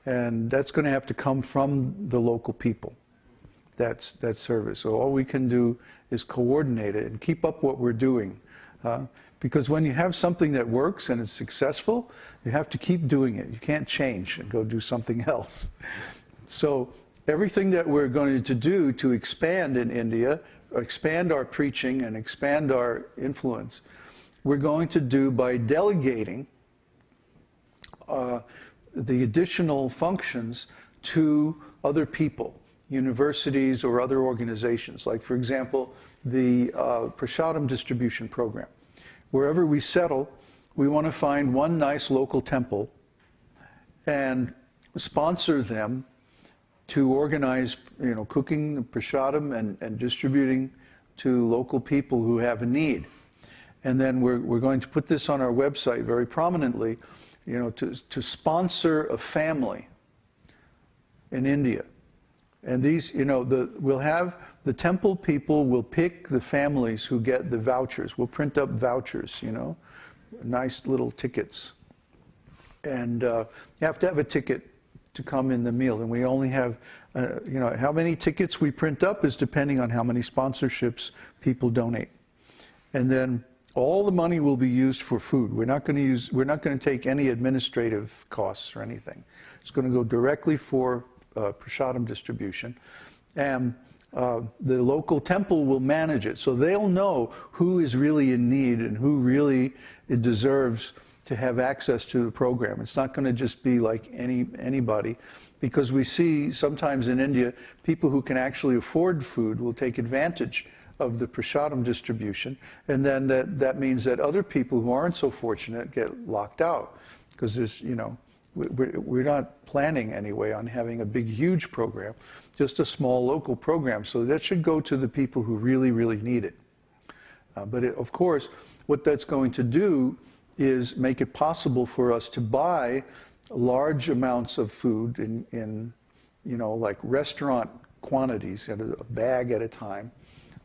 And that's going to have to come from the local people, that service. So all we can do is coordinate it and keep up what we're doing. Because when you have something that works and is successful, you have to keep doing it. You can't change and go do something else. So everything that we're going to do to expand in India, expand our preaching and expand our influence, we're going to do by delegating the additional functions to other people, universities or other organizations. Like, for example, the prasadam distribution program. Wherever we settle, we want to find one nice local temple and sponsor them to organize, cooking prasadam and distributing to local people who have a need. And then we're going to put this on our website very prominently, to sponsor a family in India. And these, we'll have the temple people will pick the families who get the vouchers. We'll print up vouchers, nice little tickets. And you have to have a ticket to come in the meal. And we only have, how many tickets we print up is depending on how many sponsorships people donate. And then all the money will be used for food. We're not going to take any administrative costs or anything. It's going to go directly for prasadam distribution. And the local temple will manage it. So they'll know who is really in need and who really deserves to have access to the program. It's not going to just be like anybody, because we see sometimes in India, people who can actually afford food will take advantage of the prasadam distribution, and then that means that other people who aren't so fortunate get locked out, because there's, we're not planning anyway on having a big, huge program, just a small local program. So that should go to the people who really, really need it. But of course, what that's going to do is make it possible for us to buy large amounts of food in like restaurant quantities, at a bag at a time,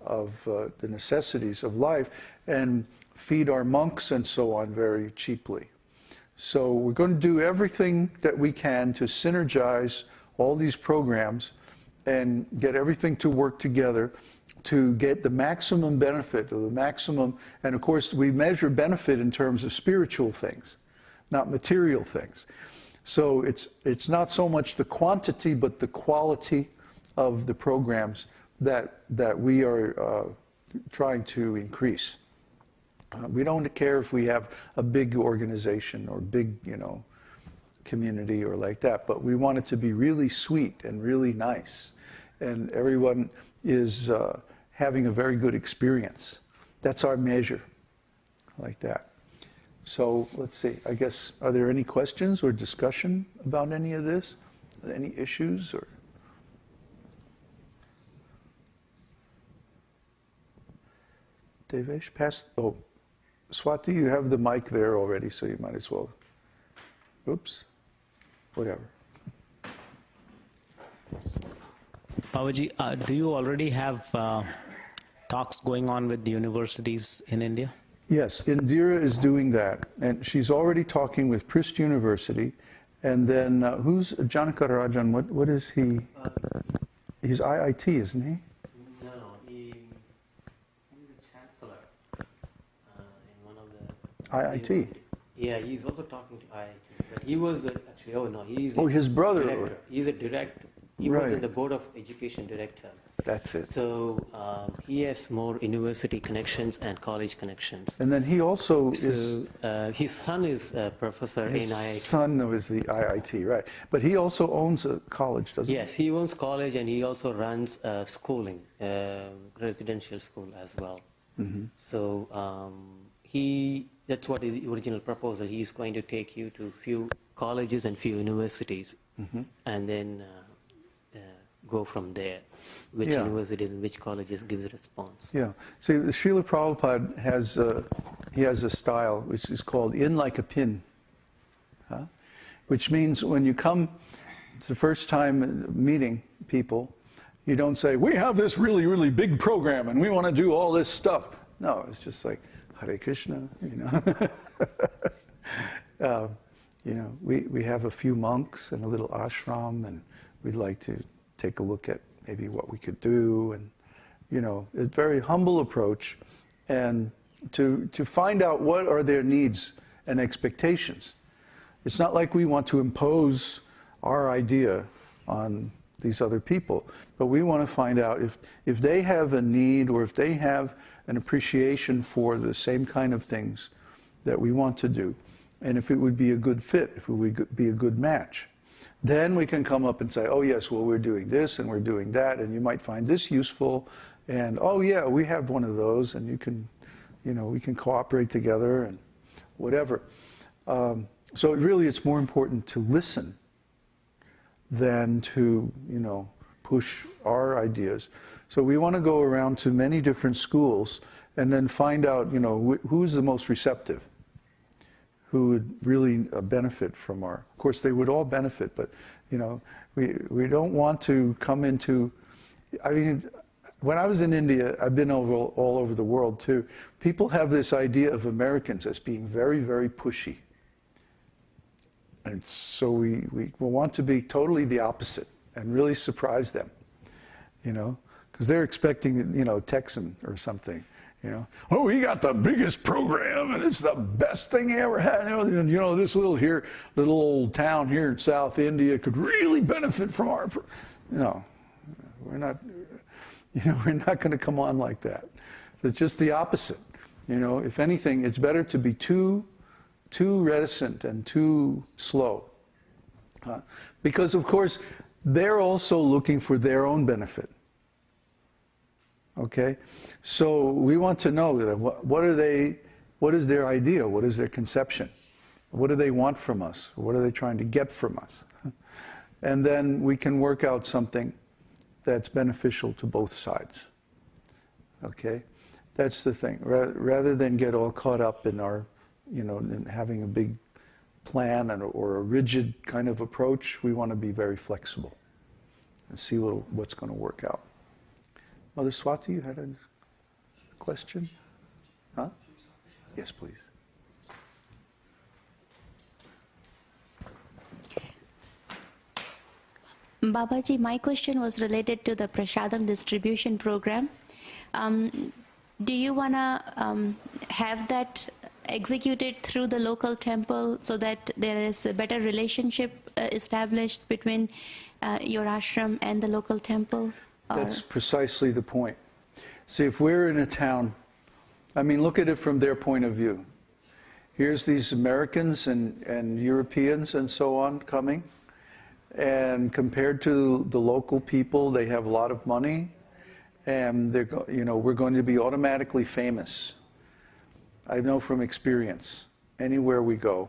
of the necessities of life, and feed our monks and so on very cheaply. So we're going to do everything that we can to synergize all these programs and get everything to work together to get the maximum benefit, or the maximum, and of course we measure benefit in terms of spiritual things, not material things. So it's not so much the quantity but the quality of the programs that we are trying to increase. We don't care if we have a big organization or big, community or like that, but we want it to be really sweet and really nice, and everyone is having a very good experience. That's our measure, like that. So let's see, I guess, are there any questions or discussion about any of this? Any issues or? Devesh, Swati, you have the mic there already, so you might as well. Oops, whatever. Babaji, do you already have talks going on with the universities in India? Yes, Indira is doing that, and she's already talking with Prist University, and then who's Janaka Rajan? What is he? He's IIT, isn't he? No, he's the chancellor in one of the IIT. Yeah, he's also talking to IIT. But he was actually, he's his brother. Director. He's a director. He was in the Board of Education director. That's it. So he has more university connections and college connections. And then he also is... his son is a professor in IIT. His son is the IIT, right. But he also owns a college, doesn't he? Yes, he owns college, and he also runs schooling, residential school as well. Mm-hmm. So that's what is the original proposal. He is going to take you to few colleges and few universities, mm-hmm. and then go from there. Which universities and which colleges gives a response. Yeah. See, Srila Prabhupada has a style which is called in like a pin, which means when you come the first time meeting people, you don't say, we have this really, really big program and we want to do all this stuff. No, it's just like, Hare Krishna, You know, we have a few monks and a little āśram, and we'd like to take a look at maybe what we could do, and, you know, a very humble approach, and to find out what are their needs and expectations. It's not like we want to impose our idea on these other people, but we want to find out if they have a need, or if they have an appreciation for the same kind of things that we want to do, and if it would be a good fit, if it would be a good match. Then we can come up and say, oh yes, well, we're doing this and we're doing that, and you might find this useful, and oh yeah, we have one of those, and you can, you know, we can cooperate together and whatever. So really it's more important to listen than to, you know, push our ideas. So we want to go around to many different schools and then find out, you know, who's the most receptive, who would really benefit from our, of course they would all benefit, but, you know, we don't want to come into, I mean, when I was in India, I've been all over the world too, people have this idea of Americans as being very, very pushy. And so we want to be totally the opposite and really surprise them, you know, because they're expecting, you know, Texan or something, you know. Oh, we got the biggest program and it's the best thing you ever had. And, you know, this little old town here in South India could really benefit from our, no, we're not, you know, we're not going to come on like that. It's just the opposite. You know, if anything, it's better to be too reticent and too slow. Because, of course, they're also looking for their own benefit. Okay? So we want to know that what is their idea? What is their conception? What do they want from us? What are they trying to get from us? And then we can work out something that's beneficial to both sides. Okay? That's the thing. Rather than get all caught up in our, you know, in having a big plan or a rigid kind of approach, we want to be very flexible and see what's going to work out. Mother Swati, you had a question? Huh? Yes, please. Babaji, my question was related to the Prasadam distribution program. Do you want to have that executed through the local temple so that there is a better relationship established between your ashram and the local temple? That's precisely the point. See, if we're in a town, I mean, look at it from their point of view. Here's these Americans and Europeans and so on coming, and compared to the local people, they have a lot of money, and they're, you know, we're going to be automatically famous. I know from experience, anywhere we go.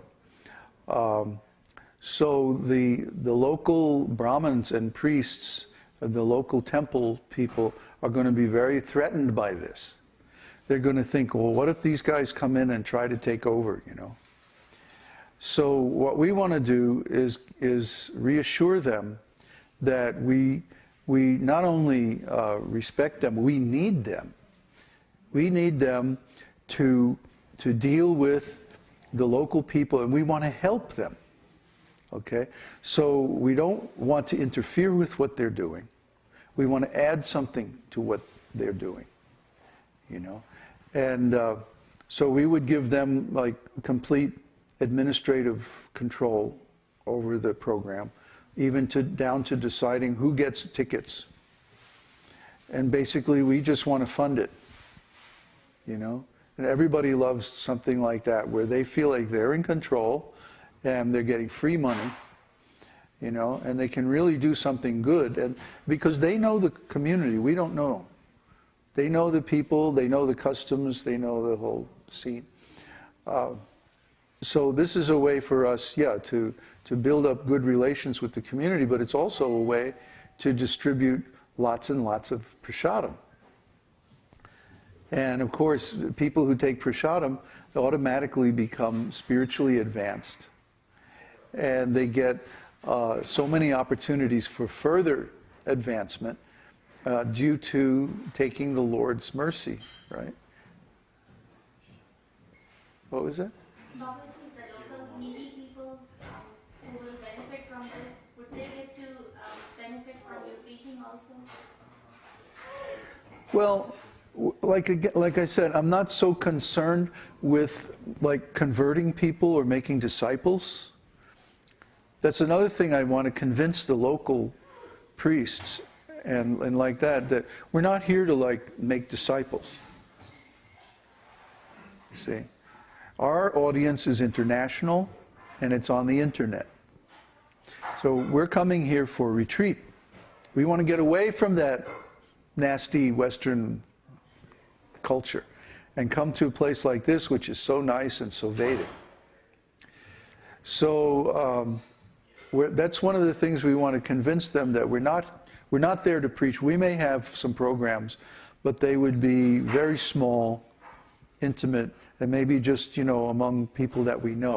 So the local Brahmins and priests, the local temple people are going to be very threatened by this. They're going to think, well, what if these guys come in and try to take over, you know? So what we want to do is reassure them that we not only respect them, we need them. We need them to deal with the local people, and we want to help them. Okay? So we don't want to interfere with what they're doing. We want to add something to what they're doing, you know? And so we would give them like complete administrative control over the program, even down to deciding who gets tickets. And basically we just want to fund it, you know? And everybody loves something like that, where they feel like they're in control and they're getting free money, you know, and they can really do something good. And because they know the community, we don't know. They know the people, they know the customs, they know the whole scene. So this is a way for us, yeah, to build up good relations with the community, but it's also a way to distribute lots and lots of prasadam. And of course, people who take prasadam automatically become spiritually advanced. And they get so many opportunities for further advancement due to taking the Lord's mercy, right? What was that? The local needy people preaching also? Well, like I said, I'm not so concerned with like converting people or making disciples. That's another thing I want to convince the local priests and like that we're not here to like make disciples. You see, our audience is international and it's on the internet. So we're coming here for a retreat. We want to get away from that nasty Western culture and come to a place like this, which is so nice and so Vedic. So that's one of the things we want to convince them, that we're not there to preach. We may have some programs, but they would be very small, intimate, and maybe just, among people that we know.